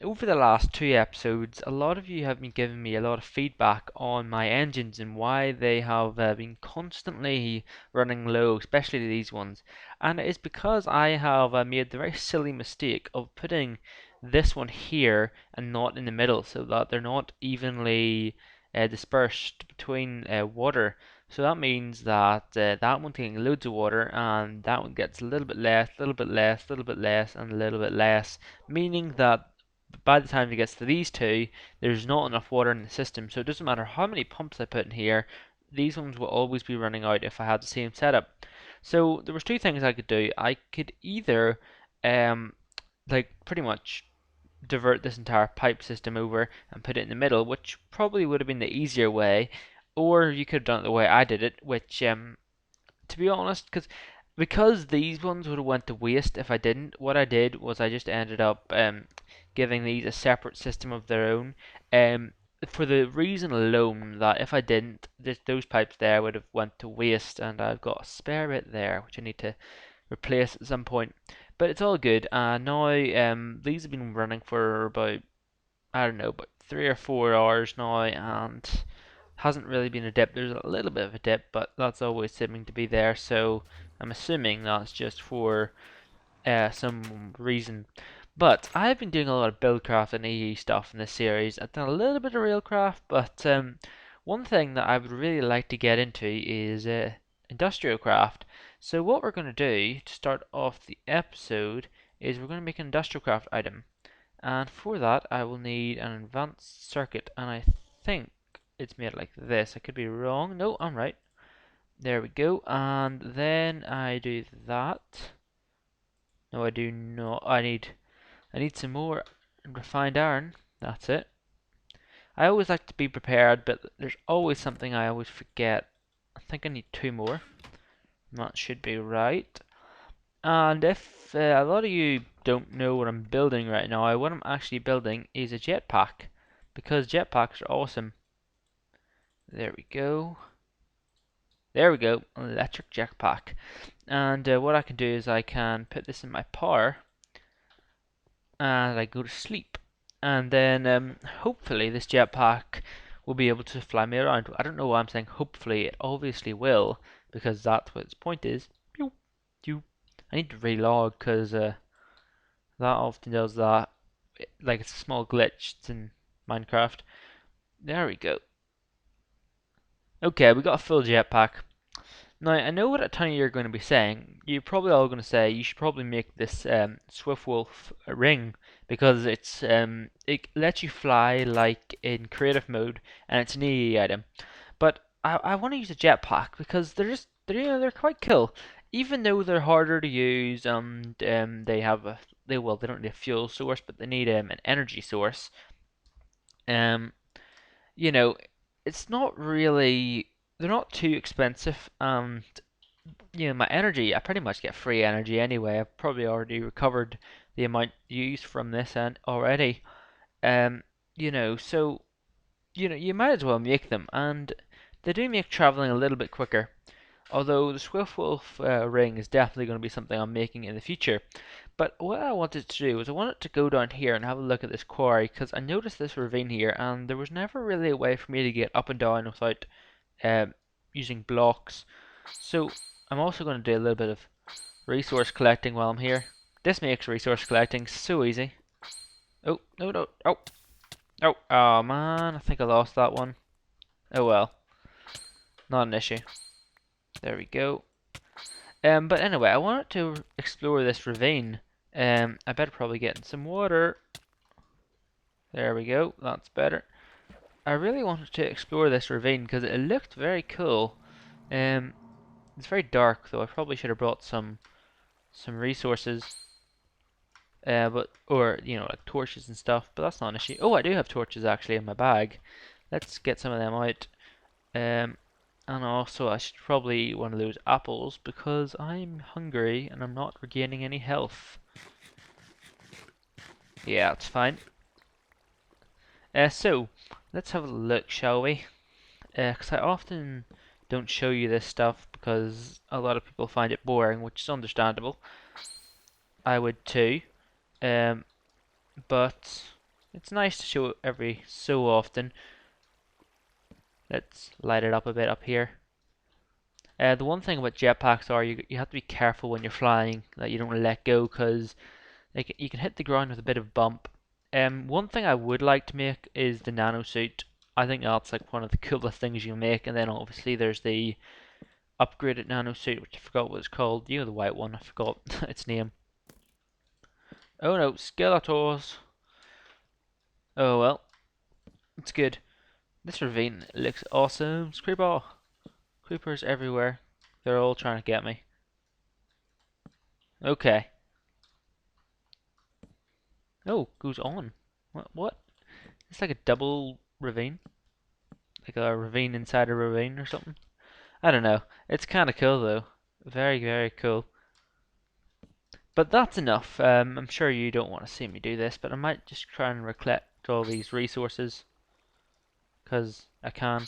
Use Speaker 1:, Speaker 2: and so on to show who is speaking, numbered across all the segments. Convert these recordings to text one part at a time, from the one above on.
Speaker 1: over the last two episodes, a lot of you have been giving me a lot of feedback on my engines and why they have been constantly running low, especially these ones. And it is because I have made the very silly mistake of putting this one here and not in the middle, so that they're not evenly dispersed between water. So that means that that one taking loads of water and that one gets a little bit less, a little bit less, a little bit less, and a little bit less, meaning that by the time it gets to these two, there's not enough water in the system. So it doesn't matter how many pumps I put in here, these ones will always be running out if I had the same setup. So there was two things I could do. I could either um, like pretty much divert this entire pipe system over and put it in the middle, which probably would have been the easier way, or you could have done it the way I did it, which to be honest, because these ones would have went to waste if I didn't. What I did was I just ended up giving these a separate system of their own. Um, for the reason alone that if I didn't, those pipes there would have went to waste, and I've got a spare bit there which I need to replace at some point. But it's all good. Now these have been running for about I don't know, about 3 or 4 hours now, and hasn't really been a dip. There's a little bit of a dip, but that's always seeming to be there. So I'm assuming that's just for some reason. But I've been doing a lot of buildcraft and AE stuff in this series. I've done a little bit of railcraft, but one thing that I would really like to get into is industrial craft. So what we're going to do to start off the episode is we're going to make an industrial craft item. And for that I will need an advanced circuit, and I think it's made like this. I could be wrong. No, I'm right. There we go. And then I do that. No, I do not. I need some more refined iron. That's it. I always like to be prepared, but there's always something I always forget. I think I need two more. That should be right. And if a lot of you don't know what I'm building right now, what I'm actually building is a jetpack, because jetpacks are awesome. There we go. There we go, an electric jetpack. And what I can do is I can put this in my power, and I go to sleep. And then hopefully this jetpack will be able to fly me around. I don't know why I'm saying hopefully, it obviously will, because that's what its point is. Pew, pew. I need to relog, because that often does that. Like it's a small glitch, it's in Minecraft. There we go. Okay, we got a full jetpack. Now, I know what a ton of you are going to be saying. You're probably all going to say you should probably make this Swift Wolf ring, because it lets you fly like in creative mode, and it's an EE item. But I want to use a jetpack because they're quite cool. Even though they're harder to use, and they have they don't need a fuel source, but they need an energy source. Um, you know, it's not really, they're not too expensive, and my energy, I pretty much get free energy anyway. I've probably already recovered the amount used from this end already. Um, so you might as well make them, and they do make traveling a little bit quicker. Although the Swiftwolf ring is definitely going to be something I'm making in the future. But what I wanted to do was I wanted to go down here and have a look at this quarry, because I noticed this ravine here and there was never really a way for me to get up and down without using blocks. So I'm also going to do a little bit of resource collecting while I'm here. This makes resource collecting so easy. Oh, no, no, oh, oh man, I think I lost that one. Oh well, not an issue. There we go. But anyway, I wanted to explore this ravine. I better probably get in some water. There we go, that's better. I really wanted to explore this ravine because it looked very cool. It's very dark though. I probably should have brought some resources. Or like torches and stuff, but that's not an issue. Oh, I do have torches actually in my bag. Let's get some of them out. And also I should probably eat one of those apples because I'm hungry and I'm not regaining any health. Yeah, that's fine. So let's have a look, shall we? Because I often don't show you this stuff because a lot of people find it boring, which is understandable. I would too. But It's nice to show it every so often. Let's light it up a bit up here. The one thing about jetpacks are you have to be careful when you're flying that you don't let go because you can hit the ground with a bit of bump. One thing I would like to make is the nano suit. I think that's like one of the coolest things you make, and then obviously there's the upgraded nano suit, which I forgot what it's called. You know, the white one. I forgot its name. Oh no, Skeletors. Oh well, it's good. This ravine looks awesome. Creeper. Creepers everywhere. They're all trying to get me. Okay. Oh, goes on. What? It's like a double ravine. Like a ravine inside a ravine or something. I don't know. It's kind of cool though. Very, very cool. But that's enough. I'm sure you don't want to see me do this, but I might just try and collect all these resources. Because I can.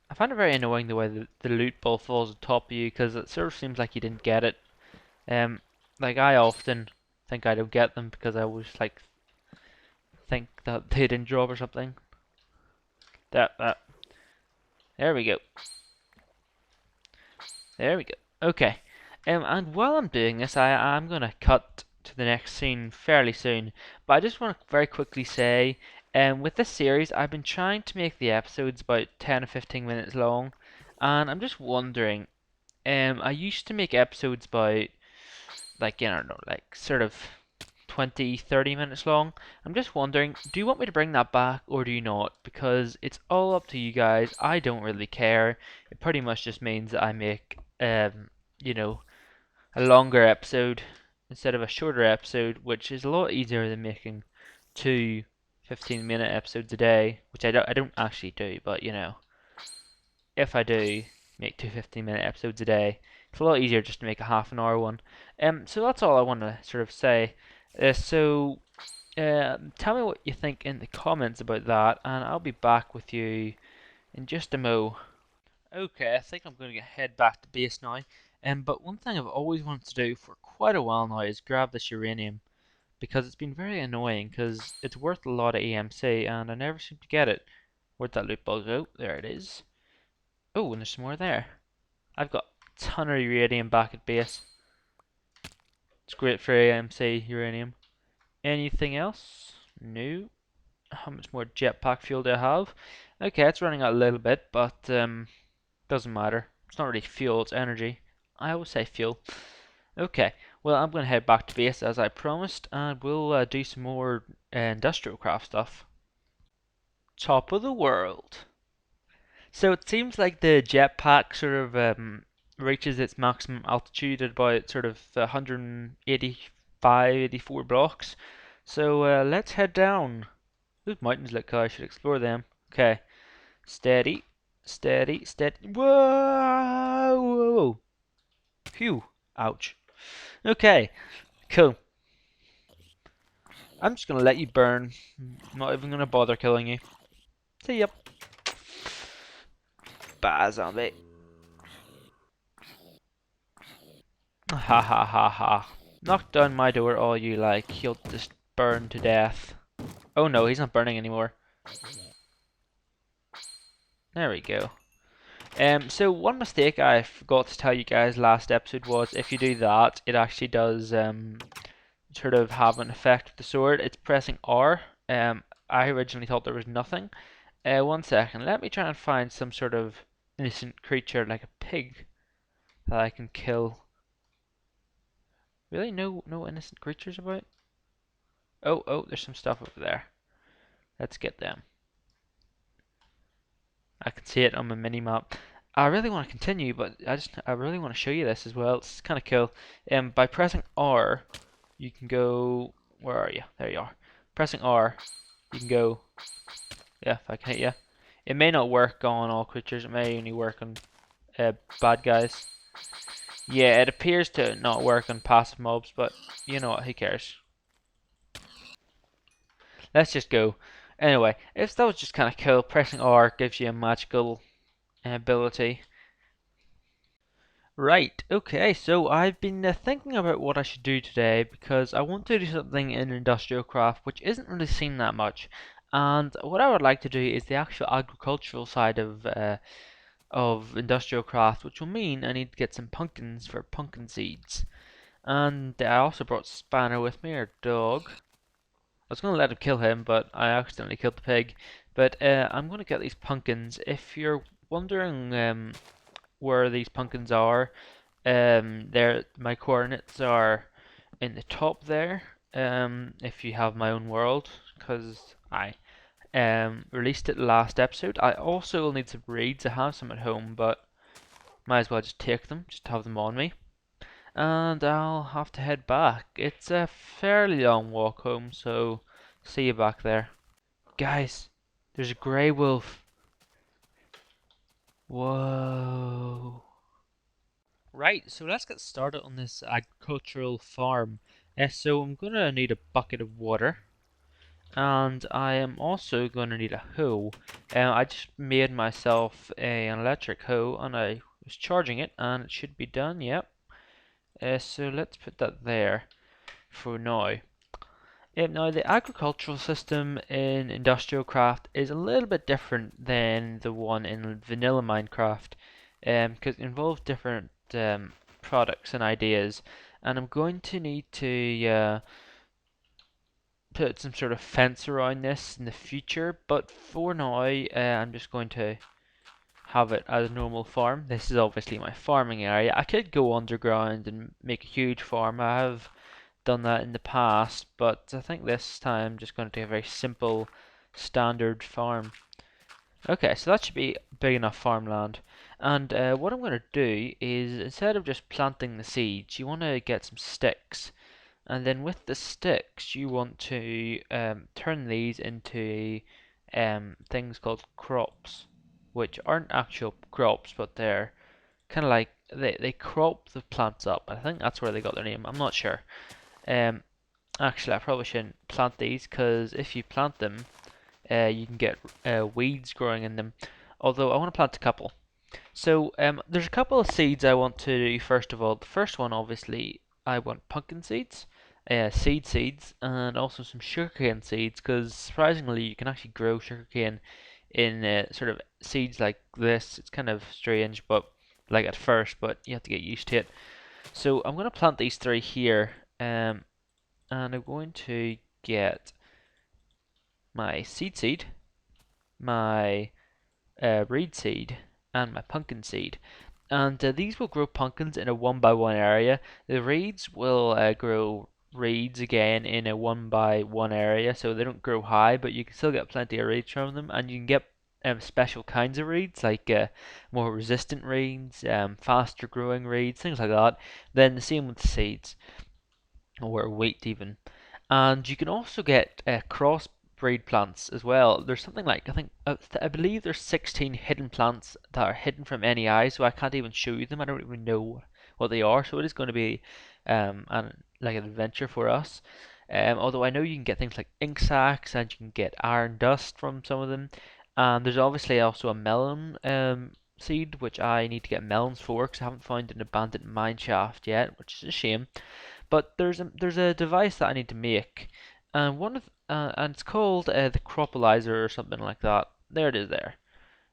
Speaker 1: I find it very annoying the way the loot ball falls on top of you, because it sort of seems like you didn't get it. Um, like I often think I don't get them because I always like think that they didn't drop or something. That. There we go. There we go. Okay. And while I'm doing this, I'm gonna cut to the next scene fairly soon. But I just want to very quickly say, with this series, I've been trying to make the episodes about 10 or 15 minutes long, and I'm just wondering. I used to make episodes about like I don't know, like sort of 20, 30 minutes long. I'm just wondering, do you want me to bring that back or do you not? Because it's all up to you guys. I don't really care. It pretty much just means that I make, you know, a longer episode instead of a shorter episode, which is a lot easier than making two 15-minute episodes a day, which I don't actually do, but you know, if I do make two 15-minute episodes a day, it's a lot easier just to make a half an hour one. So that's all I want to sort of say. Tell me what you think in the comments about that, and I'll be back with you in just a mo. Okay, I think I'm going to head back to base now. But one thing I've always wanted to do for quite a while now is grab this uranium, because it's been very annoying, because it's worth a lot of EMC, and I never seem to get it. Where'd that loot ball go? There it is. Oh, and there's some more there. I've got a ton of uranium back at base. It's great for AMC uranium. Anything else? No. How much more jetpack fuel do I have? Okay, it's running out a little bit, but doesn't matter. It's not really fuel, it's energy. I always say fuel. Okay, well I'm going to head back to base as I promised, and we'll do some more industrial craft stuff. Top of the world. So it seems like the jetpack sort of reaches its maximum altitude at about sort of 185, 84 blocks. So let's head down. Those mountains look cool, I should explore them. Okay, steady, steady, steady. Whoa! Whoa. Phew! Ouch. Okay, cool. I'm just gonna let you burn. I'm not even gonna bother killing you. See ya. Bye, zombie. Ha ha ha ha. Knock down my door all you like. He'll just burn to death. Oh no, he's not burning anymore. There we go. So one mistake I forgot to tell you guys last episode was if you do that, it actually does sort of have an effect with the sword. It's pressing R. I originally thought there was nothing. One second, let me try and find some sort of innocent creature like a pig that I can kill. Really? No innocent creatures about? Oh, there's some stuff over there. Let's get them. I can see it on my mini map. I really want to continue, but I really want to show you this as well. It's kind of cool. By pressing R, you can go. Where are you? There you are. Pressing R, you can go. Yeah, if I can hit you. It may not work on all creatures. It may only work on bad guys. Yeah, it appears to not work on passive mobs, but you know what? Who cares? Let's just go. Anyway, that was just kind of cool. Pressing R gives you a magical ability. Right, okay, so I've been thinking about what I should do today because I want to do something in industrial craft which isn't really seen that much. And what I would like to do is the actual agricultural side of industrial craft, which will mean I need to get some pumpkins for pumpkin seeds. And I also brought Spanner with me, our dog. I was going to let him kill him, but I accidentally killed the pig. But I'm going to get these pumpkins. If you're wondering where these pumpkins are, my coordinates are in the top there. If you have my own world, because I released it last episode. I also will need some reeds. I have some at home, but might as well just take them, just have them on me. And I'll have to head back. It's a fairly long walk home, so see you back there. Guys, there's a grey wolf. Whoa. Right, so let's get started on this agricultural farm. So I'm gonna need a bucket of water, and I am also gonna need a hoe. I just made myself an electric hoe, and I was charging it, and it should be done. Yep. So let's put that there for now. Now, the agricultural system in Industrial Craft is a little bit different than the one in vanilla Minecraft, because it involves different products and ideas, and I'm going to need to put some sort of fence around this in the future, but for now, I'm just going to have it as a normal farm. This is obviously my farming area. I could go underground and make a huge farm. I have done that in the past, but I think this time I'm just going to do a very simple standard farm. Okay, so that should be big enough farmland. And what I'm going to do is instead of just planting the seeds, you want to get some sticks. And then with the sticks, you want to turn these into things called crops, which aren't actual crops, but they're kind of like they crop the plants up. I think that's where they got their name. I'm not sure. Um, Actually, I probably shouldn't plant these because if you plant them, you can get weeds growing in them. Although I want to plant a couple. So there's a couple of seeds I want to do first of all. The first one, obviously, I want pumpkin seeds, seeds, and also some sugarcane seeds. Because surprisingly, you can actually grow sugarcane in sort of seeds like this. It's kind of strange, but like at first, but you have to get used to it. So I'm going to plant these three here. And I'm going to get my seed, my reed seed, and my pumpkin seed. And these will grow pumpkins in a one by one area. The reeds will grow reeds again in a one by one area, so they don't grow high, but you can still get plenty of reeds from them, and you can get special kinds of reeds, like more resistant reeds, faster growing reeds, things like that. Then the same with the seeds, or wheat even. And you can also get cross breed plants as well. There's something like I believe there's 16 hidden plants that are hidden from any eye, so I can't even show you them. I don't even know what they are. So it is going to be like an adventure for us. Although I know you can get things like ink sacs and you can get iron dust from some of them. And there's obviously also a melon seed, which I need to get melons for because I haven't found an abandoned mine shaft yet, which is a shame. But there's a device that I need to make, and it's called the Cropalizer or something like that. There it is there.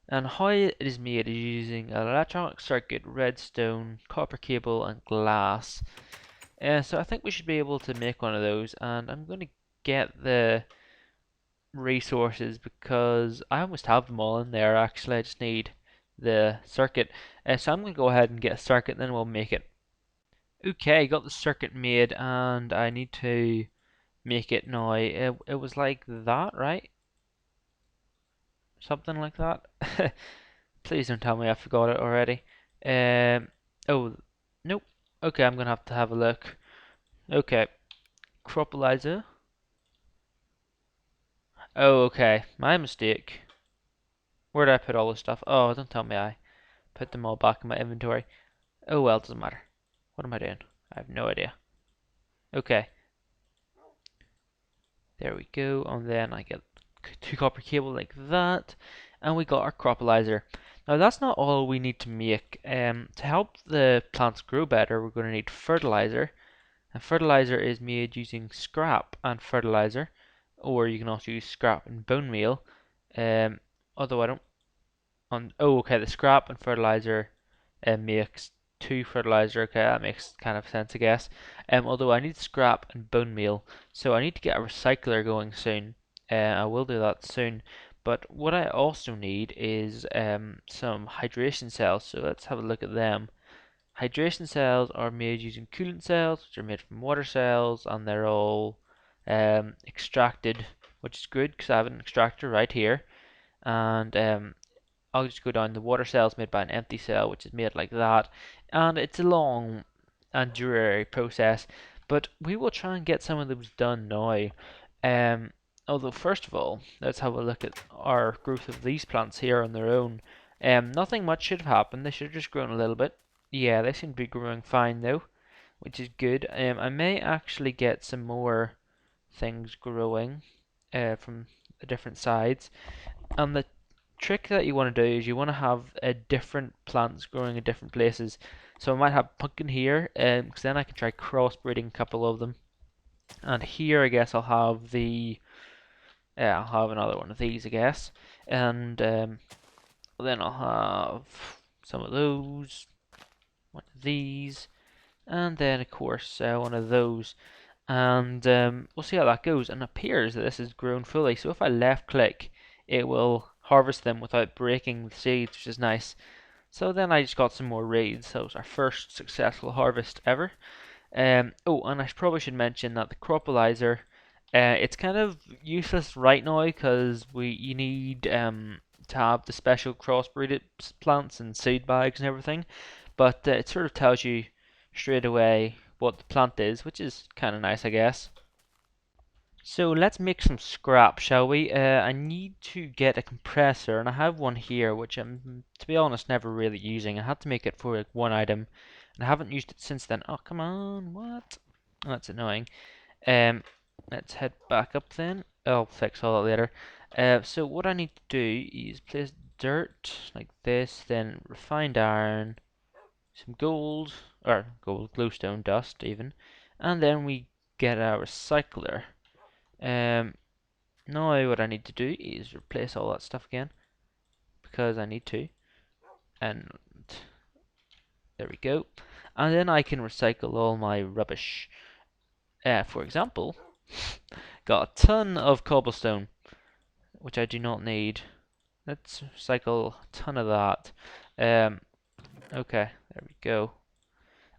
Speaker 1: And how it is made is using an electronic circuit, redstone, copper cable, and glass. So I think we should be able to make one of those, and I'm going to get the resources because I almost have them all in there. Actually, I just need the circuit. So I'm going to go ahead and get a circuit, then we'll make it. Okay, got the circuit made and I need to make it now. It was like that, right? Something like that. Please don't tell me I forgot it already. Um, oh, nope. Okay, I'm gonna have to have a look. Okay, Cropalizer. Oh, okay, my mistake. Where did I put all this stuff? Oh, don't tell me I put them all back in my inventory. Oh well, doesn't matter. What am I doing? I have no idea. Okay, there we go, and then I get two copper cable like that, and we got our cropalizer. Now that's not all we need to make. To help the plants grow better, we're going to need fertilizer. And fertilizer is made using scrap and fertilizer, or you can also use scrap and bone meal. Although I don't oh, okay, the scrap and fertilizer makes two fertilizer. Okay, that makes kind of sense, I guess. Although I need scrap and bone meal, so I need to get a recycler going soon. I will do that soon. But what I also need is some hydration cells. So let's have a look at them. Hydration cells are made using coolant cells, which are made from water cells, and they're all extracted, which is good because I have an extractor right here. And I'll just go down the water cells made by an empty cell, which is made like that, and it's a long and dreary process, but we will try and get some of those done now. Um, Although first of all, let's have a look at our growth of these plants here on their own. Nothing much should have happened. They should have just grown a little bit. Yeah, they seem to be growing fine though, which is good. I may actually get some more things growing from the different sides. And the trick that you want to do is you want to have different plants growing in different places. So I might have pumpkin here, because then I can try crossbreeding a couple of them. And here, I guess I'll have I'll have another one of these, I guess. And then I'll have some of those, one of these, and then of course one of those. And we'll see how that goes. And it appears that this is grown fully. So if I left click, it will harvest them without breaking the seeds, which is nice. So then I just got some more raids. That was our first successful harvest ever. Oh, and I probably should mention that the cropalizer, it's kind of useless right now because you need to have the special crossbreeded plants and seed bags and everything. But it sort of tells you straight away what the plant is, which is kind of nice, I guess. So let's make some scrap, shall we? I need to get a compressor, and I have one here, which I'm, to be honest, never really using. I had to make it for like one item, and I haven't used it since then. Oh, come on, what? Oh, that's annoying. Um, let's head back up then. I'll fix all that later. So what I need to do is place dirt like this, then refined iron, some gold, or gold glowstone dust even, and then we get our recycler. Um, Now what I need to do is replace all that stuff again because I need to, and there we go. And then I can recycle all my rubbish. For example, got a ton of cobblestone, which I do not need. Let's recycle a ton of that. Okay, there we go.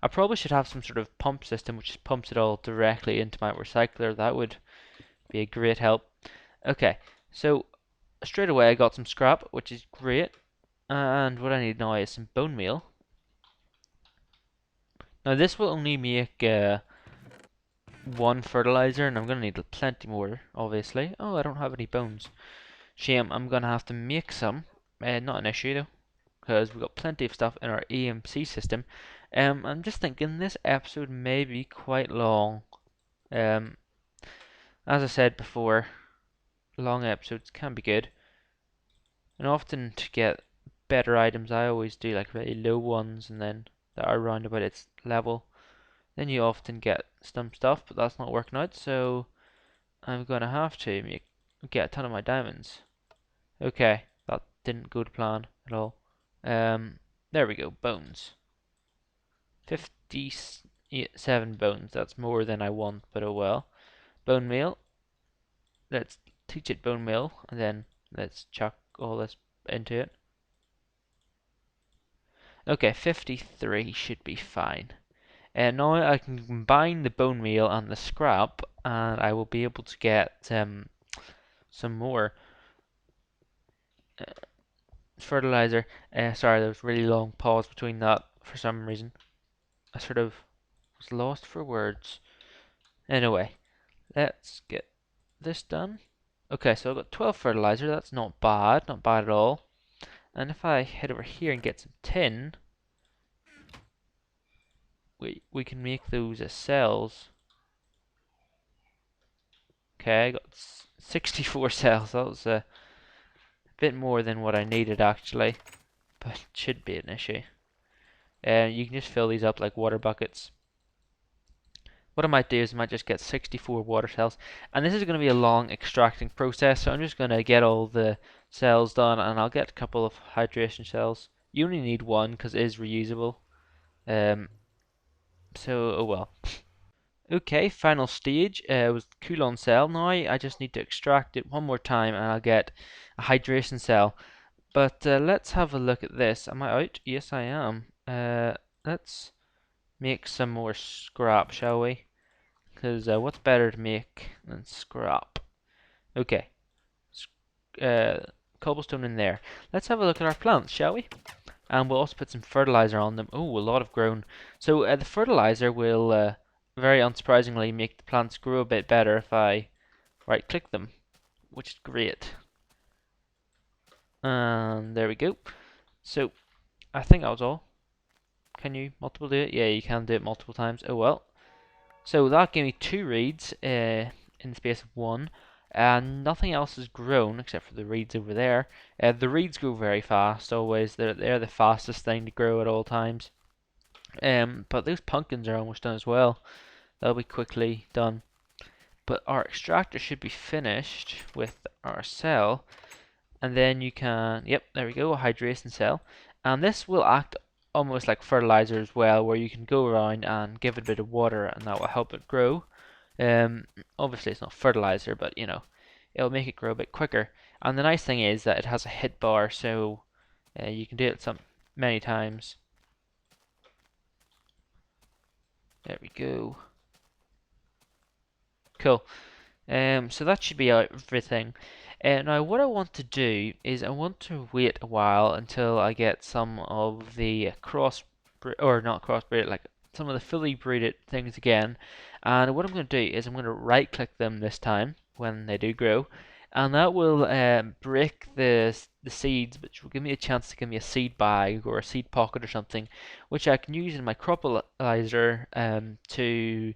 Speaker 1: I probably should have some sort of pump system which just pumps it all directly into my recycler. That would be a great help. Okay, so straight away I got some scrap, which is great. And what I need now is some bone meal. Now this will only make one fertilizer, and I'm gonna need plenty more, obviously. Oh, I don't have any bones. Shame, I'm gonna have to make some. Not an issue though, because we've got plenty of stuff in our EMC system. I'm just thinking this episode may be quite long. Um, as I said before, long episodes can be good. And often to get better items, I always do like really low ones and then that are around about its level. Then you often get some stuff, but that's not working out, so I'm gonna have to get a ton of my diamonds. Okay, that didn't go to plan at all. There we go, bones. 57 bones, that's more than I want, but oh well. Bone meal, let's teach it bone meal, and then let's chuck all this into it. Okay, 53 should be fine. And now I can combine the bone meal and the scrap, and I will be able to get some more fertilizer. Sorry, there was a really long pause between that for some reason. I sort of was lost for words. Anyway, let's get this done. Okay, so I've got 12 fertilizer. That's not bad at all. And if I head over here and get some tin, we can make those as cells. Okay, I got 64 cells. That was a bit more than what I needed actually. but it should be an issue. You can just fill these up like water buckets. What I might do is I might just get 64 water cells, and this is going to be a long extracting process, so I'm just going to get all the cells done, and I'll get a couple of hydration cells. You only need one because it is reusable. Um, so, oh well. Okay, final stage was the coolon cell. Now I just need to extract it one more time, and I'll get a hydration cell. But let's have a look at this. Am I out? Yes, I am. Let's make some more scrap, shall we? Because what's better to make than scrap? Okay, uh, cobblestone in there. Let's have a look at our plants, shall we? And we'll also put some fertilizer on them. Oh, a lot have grown. So the fertilizer will, very unsurprisingly, make the plants grow a bit better if I right-click them, which is great. And there we go. So I think that was all. Can you multiple do it? Yeah, you can do it multiple times. Oh well. So that gave me 2 reeds in the space of 1, and nothing else has grown except for the reeds over there. The reeds grow very fast, always. They're the fastest thing to grow at all times. But those pumpkins are almost done as well. That'll be quickly done. But our extractor should be finished with our cell, and then you can, yep, there we go, a hydration cell. And this will act almost like fertilizer as well, where you can go around and give it a bit of water and that will help it grow. Obviously it's not fertilizer, but you know, it'll make it grow a bit quicker. And the nice thing is that it has a hit bar, so you can do it many times. There we go. Cool. So that should be everything. Now what I want to do is I want to wait a while until I get some of the or not crossbreed, like some of the fully breeded things again. And what I'm going to do is I'm going to right click them this time when they do grow, and that will break the seeds, which will give me a chance to give me a seed bag or a seed pocket or something, which I can use in my cropalizer to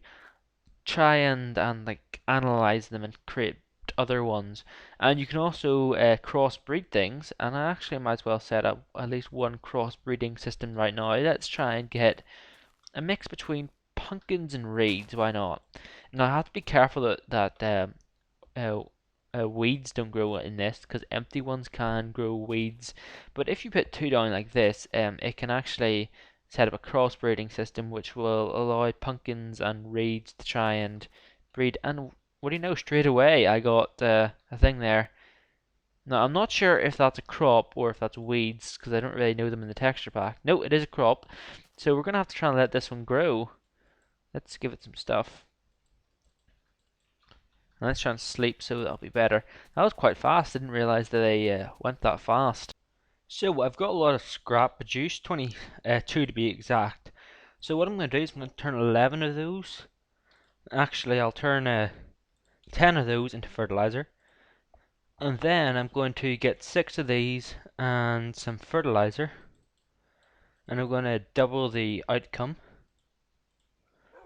Speaker 1: try and like analyze them and create other ones. And you can also crossbreed things, and I actually might as well set up at least one crossbreeding system right now. Let's try and get a mix between pumpkins and reeds. Why not? Now I have to be careful that uh, weeds don't grow in this, because empty ones can grow weeds. But if you put 2 down like this, it can actually set up a crossbreeding system which will allow pumpkins and reeds to try and breed. And what do you know, straight away I got a thing there. Now I'm not sure if that's a crop or if that's weeds, because I don't really know them in the texture pack. No, it is a crop. So we're gonna have to try and let this one grow. Let's give it some stuff. And let's try and sleep, so that'll be better. That was quite fast. I didn't realize that they went that fast. So I've got a lot of scrap produced, 22 to be exact. So what I'm going to do is I'm going to turn 11 of those. Actually, I'll turn 10 of those into fertilizer. And then I'm going to get 6 of these and some fertilizer. And I'm going to double the outcome.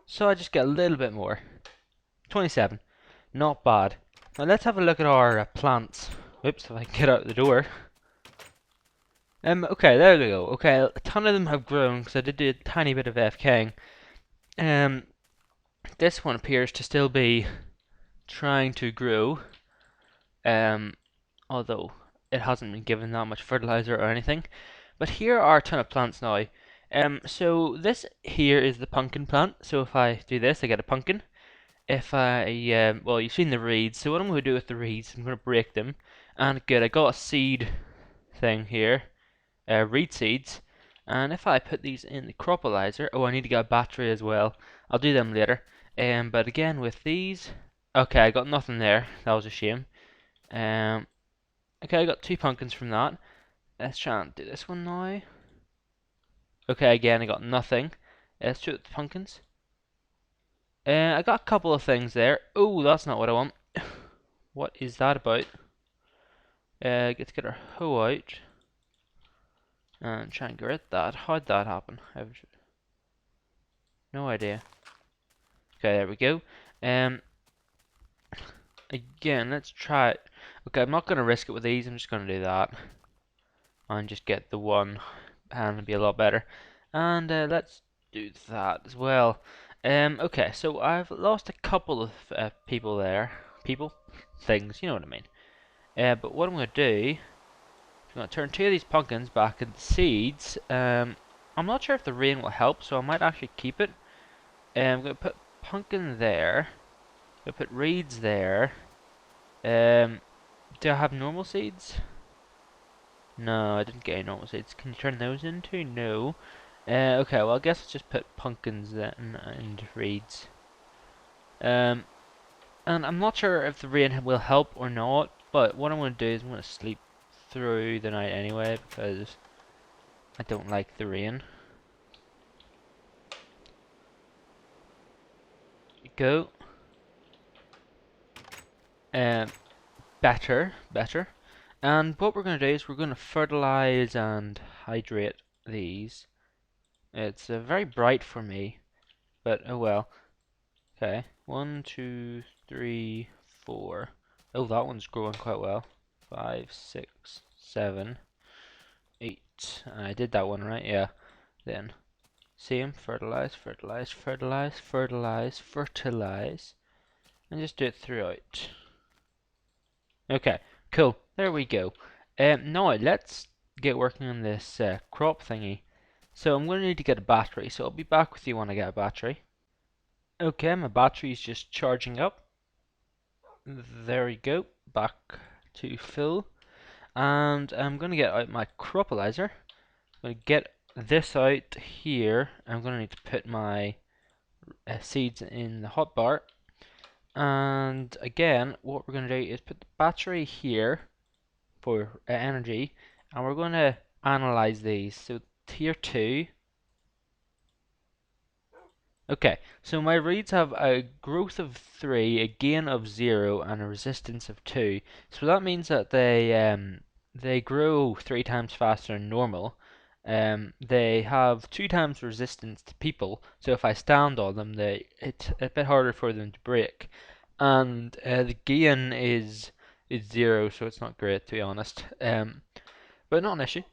Speaker 1: So I just get a little bit more. 27. Not bad. Now let's have a look at our plants. Oops, if I can get out the door. Okay, there we go. Okay, a ton of them have grown because I did do a tiny bit of FKing. This one appears to still be trying to grow. Although it hasn't been given that much fertilizer or anything. But here are a ton of plants now. So this here is the pumpkin plant. So if I do this, I get a pumpkin. If I, well, you've seen the reeds. So what I'm going to do with the reeds, I'm going to break them. And good, I got a seed thing here. Reed seeds. And if I put these in the cropalizer, oh, I need to get a battery as well. I'll do them later. But again, with these, okay, I got nothing there. That was a shame. Okay, I got 2 pumpkins from that. Let's try and do this one now. Okay, again, I got nothing. Let's do it with the pumpkins. I got a couple of things there. Oh, that's not what I want. What is that about? Get to get our hoe out and try and get that. How'd that happen? No idea. Okay, there we go. Again, let's try it. Okay, I'm not going to risk it with these. I'm just going to do that. and just get the one, and it'll be a lot better. And let's do that as well. Okay, so I've lost a couple of people there. People? Things, you know what I mean. But what I'm going to do, I'm going to turn 2 of these pumpkins back into seeds. I'm not sure if the rain will help, so I might actually keep it. I'm going to put pumpkin there. I'm going to put reeds there. Do I have normal seeds? No, I didn't get any normal seeds. Can you turn those into? No. Okay, well I guess I'll just put pumpkins then and reeds. And I'm not sure if the rain will help or not, but what I'm going to do is I'm going to sleep through the night anyway because I don't like the rain. Go. Better. And what we're going to do is we're going to fertilize and hydrate these. It's very bright for me, but oh well. Okay, 1, 2, 3, 4. Oh, that one's growing quite well. 5, 6, 7, 8. I did that one right, yeah. Then, same, fertilize, and just do it throughout. Okay, cool. There we go. Now let's get working on this crop thingy. So I'm going to need to get a battery, so I'll be back with you when I get a battery. Okay, my battery's just charging up. There we go, back to full. And I'm going to get out my cropalizer. I'm going to get this out here. I'm going to need to put my seeds in the hotbar. And again, what we're going to do is put the battery here for energy. And we're going to analyze these. So tier 2. Okay, so my reeds have a growth of 3, a gain of 0, and a resistance of 2. So that means that they grow 3 times faster than normal. They have 2 times resistance to people, so if I stand on them, it's a bit harder for them to break. And the gain is 0, so it's not great to be honest. But not an issue.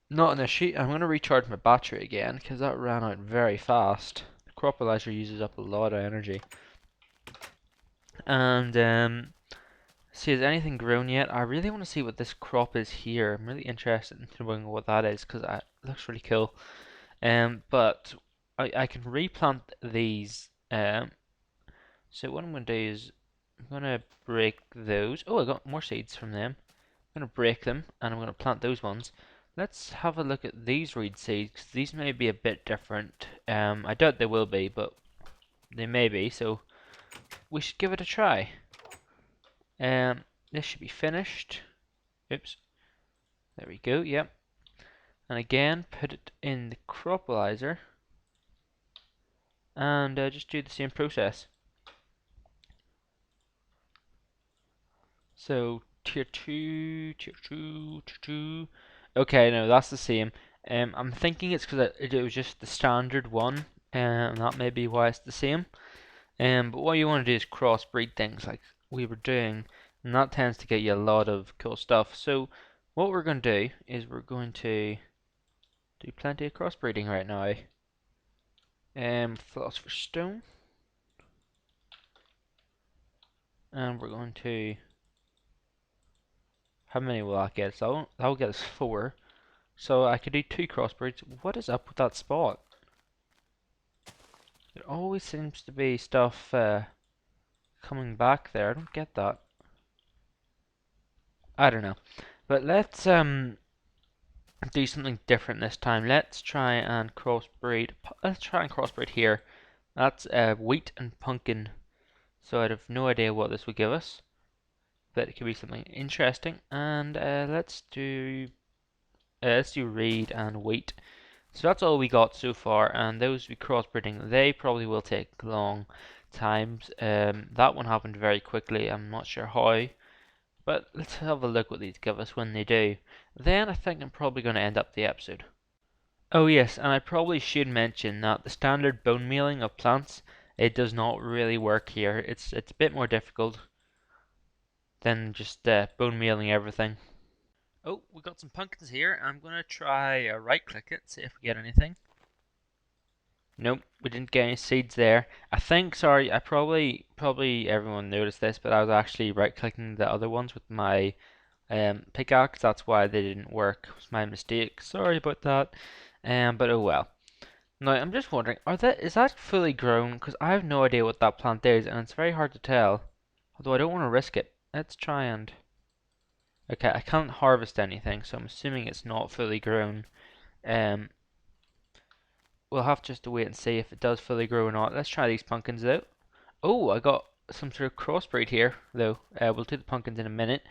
Speaker 1: Not an issue. I'm going to recharge my battery again because that ran out very fast. The cropalizer uses up a lot of energy. And see, has anything grown yet? I really want to see what this crop is here. I'm really interested in knowing what that is because it looks really cool. But I can replant these. So what I'm going to do is I'm going to break those. Oh, I got more seeds from them. I'm going to break them and I'm going to plant those ones. Let's have a look at these reed seeds, 'cause these may be a bit different. I doubt they will be, but they may be, so we should give it a try. This should be finished. Oops. There we go, yep. And again, put it in the cropalizer. And just do the same process. So, tier 2, tier 2, tier 2. Okay, no, that's the same. I'm thinking it's because it was just the standard one, and that may be why it's the same. But what you want to do is crossbreed things like we were doing, and that tends to get you a lot of cool stuff. So what we're going to do is we're going to do plenty of crossbreeding right now. Philosopher's Stone, and we're going to. How many will that get? So that'll get us 4. So I could do 2 crossbreeds. What is up with that spot? There always seems to be stuff coming back there. I don't get that. I don't know. But let's do something different this time. Let's try and crossbreed. Let's try and crossbreed here. That's wheat and pumpkin. So I have no idea what this would give us, but it could be something interesting. And let's do reed and wheat. So that's all we got so far, and those we crossbreeding, they probably will take long times. That one happened very quickly. I'm not sure how. But let's have a look what these give us when they do. Then I think I'm probably going to end up the episode. Oh yes, and I probably should mention that the standard bone mealing of plants, it does not really work here. It's a bit more difficult than just bone mealing everything. Oh, we got some pumpkins here. I'm gonna try right click it, see if we get anything. Nope, we didn't get any seeds there. I think, sorry, I probably everyone noticed this, but I was actually right clicking the other ones with my pickaxe. That's why they didn't work. It was my mistake. Sorry about that. But oh well. Now I'm just wondering, is that fully grown? Because I have no idea what that plant is, and it's very hard to tell. Although I don't want to risk it. Let's try and. Okay, I can't harvest anything, so I'm assuming it's not fully grown. Um, we'll have just to wait and see if it does fully grow or not. Let's try these pumpkins out. Oh, I got some sort of crossbreed here, though. We'll do the pumpkins in a minute.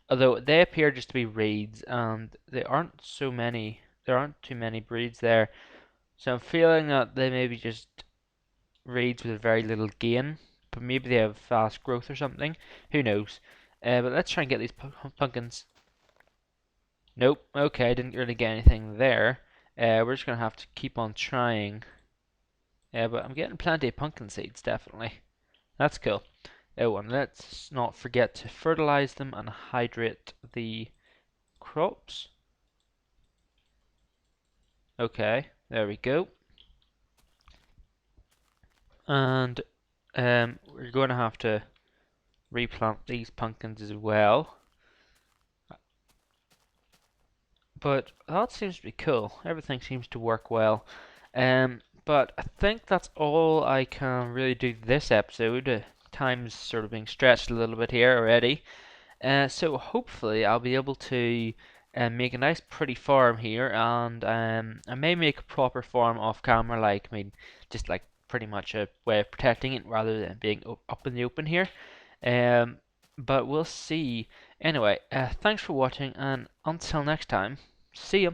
Speaker 1: Although they appear just to be reeds, and there aren't so many. There aren't too many breeds there, so I'm feeling that they may be just reeds with very little gain, but maybe they have fast growth or something. Who knows? But let's try and get these pumpkins. Nope. Okay, I didn't really get anything there. We're just gonna have to keep on trying. But I'm getting plenty of pumpkin seeds, definitely. That's cool. Oh, and let's not forget to fertilize them and hydrate the crops. Okay, there we go. And we're going to have to replant these pumpkins as well. But that seems to be cool. Everything seems to work well. But I think that's all I can really do this episode. Time's sort of being stretched a little bit here already. So hopefully I'll be able to make a nice pretty farm here, and I may make a proper farm off camera, like I mean, just like pretty much a way of protecting it rather than being up in the open here. Um, but we'll see. Anyway, thanks for watching, and until next time, see ya.